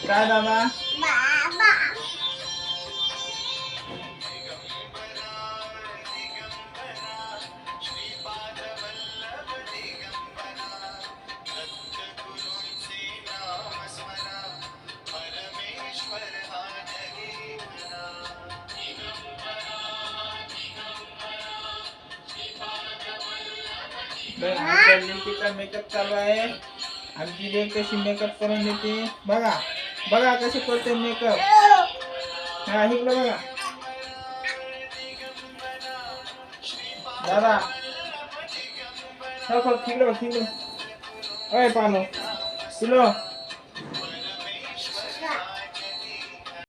काय दादा आमच्या लेकीचा मेकअप चालू आहे. आमची लेक कशी मेकअप करून देते बघा. बघा कशी करते मेकअप. हा इकडं बघा दादा. हो तिकडं तिकडं. अय पानो किलो